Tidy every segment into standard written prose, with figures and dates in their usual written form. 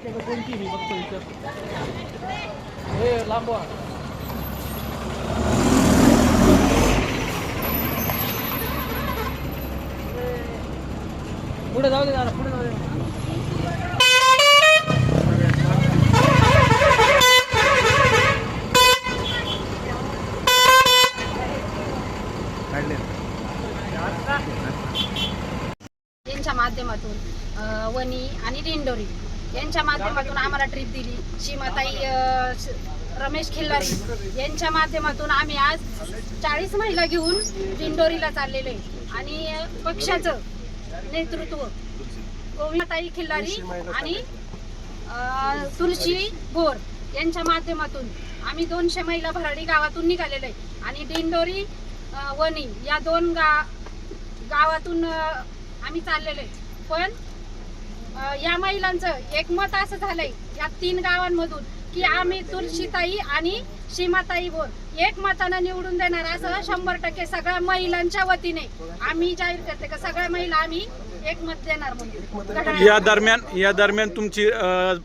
शक्यतो कोणती मी बघतो इथं हे लांबवा पुढे जाऊ दे जरा पुढे जाऊ दे यांच्या माध्यमातून वनी आणि दिंडोरी यांच्या माध्यमातून आम्हाला ट्रिप दिली सीमाताई रमेश खिल्लारी यांच्या माध्यमातून आम्ही आज 40 महिला घेऊन दिंडोरीला चाललेलो आहे आणि पक्षाचं नेतृत्व गोविंदाताई खिल्लारी आणि तुलसी बोर यांच्या माध्यमातून आम्ही 200 महिला भराडी गावातून निघालेलो आहे आणि दिंडोरी वनी या 2 गावातून आम्ही चाललेलो आहे। पण या महिलांचं एकमत असं झालंय या 3 गावांमधून की आम्ही तुलसीताई आणि सीमाताई बोर एकमतानं निवडून देणार असं 100% सगळ्या महिलांच्या वतीने आम्ही जाहीर करते का सगळ्या महिला आम्ही एकमत देणार म्हणून। या दरम्यान तुमची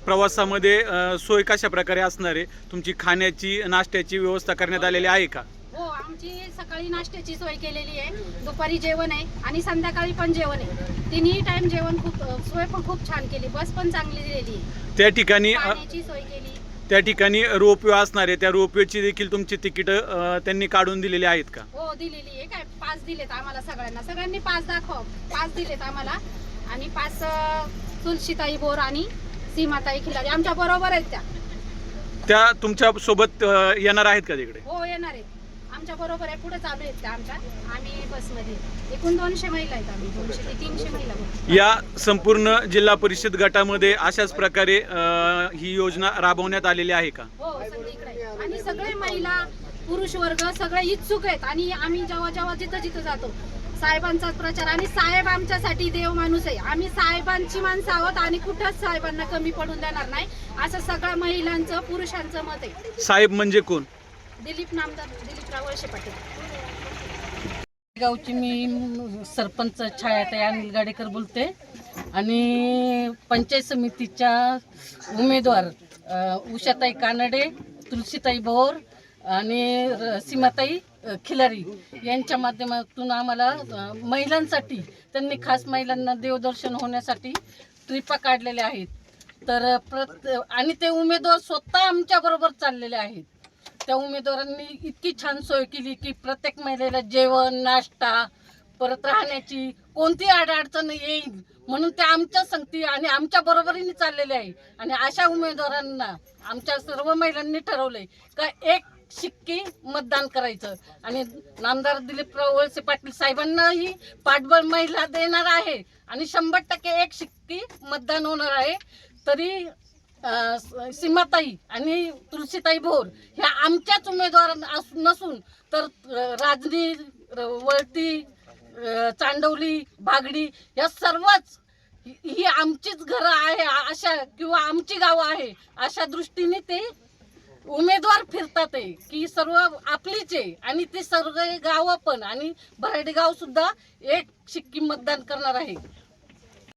प्रवासामध्ये सोय कशा प्रकारे असणार आहे? तुमची खाण्याची नाश्त्याची व्यवस्था करण्यात आलेली आहे का? हो, आमची सकाळी नाश्त्याची सोय केलेली आहे, दुपारी जेवण आहे आणि संध्याकाळी पण जेवण आहे। तिन्ही टाइम जेवण सोय पण खूप छान केली, बस पण चांगली दिलेली आहे। त्या ठिकाणी पाण्याची सोय केली, त्या ठिकाणी रोपवे असणार आहे, त्या रोपवेची देखील तुमची तिकीट त्यांनी काढून दिलेली आहेत का? हो, दिलेली आहे। काय 5 दिलेत आम्हाला सगळ्यांनी 5 दाखव 5 दिलेत आम्हाला आणि 5 तुलसीताई बोर आणि सीमाताई खिल्लारी आमच्या बरोबर आहेत। त्या तुमच्या सोबत येणार आहेत का तिकडे? हो, येणार आहेत, आमच्या बरोबर आहे, पुढे चालू आहेत त्या आमच्या। आम्ही बसमध्ये एकूण 200 महिला आहेत, आम्ही 200 ते 300 महिला। या संपूर्ण जिल्हा परिषद गटामध्ये अशाच प्रकारे ही योजना राबवण्यात आलेली आहे का? हो, सगळीकडे आणि सगळे महिला पुरुष वर्ग सगळे इच्छुक आहेत आणि आम्ही जेव्हा जिथं जातो साहेबांचाच प्रचार आणि साहेब आमच्यासाठी देव माणूस आहे। आम्ही साहेबांची माणसं आहोत आणि कुठंच साहेबांना कमी पडून देणार नाही असं सगळ्या महिलांचं पुरुषांचं मत आहे। साहेब म्हणजे कोण? दिलीपराव वळसे पाटील। गावची मी सरपंच छायाताई अनिल गाडेकर बोलते आणि पंचायत समितीच्या उमेदवार उषाताई कानडे, तुलसीताई बोर आणि सीमाताई खिलारी यांच्या माध्यमातून आम्हाला महिलांसाठी त्यांनी खास महिलांना देवदर्शन होण्यासाठी ट्रिपा काढलेल्या आहेत। तर आणि ते उमेदवार स्वतः आमच्याबरोबर चाललेले आहेत। त्या उमेदवारांनी इतकी छान सोय केली की प्रत्येक महिलेला जेवण, नाश्ता, परत राहण्याची कोणती अडचण येईल म्हणून ते आमच्या संगती आणि आमच्या बरोबरीने चाललेले आहे। आणि अशा उमेदवारांना आमच्या सर्व महिलांनी ठरवलंय का एक शिक्की मतदान करायचं आणि नामदार दिलीपराव वळसे पाटील साहेबांनाही पाठबळ महिला देणार आहे आणि 100% एक शिक्की मतदान होणार आहे। तरी सीमाताई आणि तुलसीताई बोर ह्या आमच्याच उमेदवार नसून तर राजनी, वळती, चांडवली, बागडी या सर्वच ही आमचीच घरं आहे अशा किंवा आमची गावं आहे अशा दृष्टीने ते उमेदवार फिरतात आहे की सर्व आपलीच आहे आणि ते सर्व गावं पण आणि भराडी गाव सुद्धा एक शिक्की मतदान करणार आहे।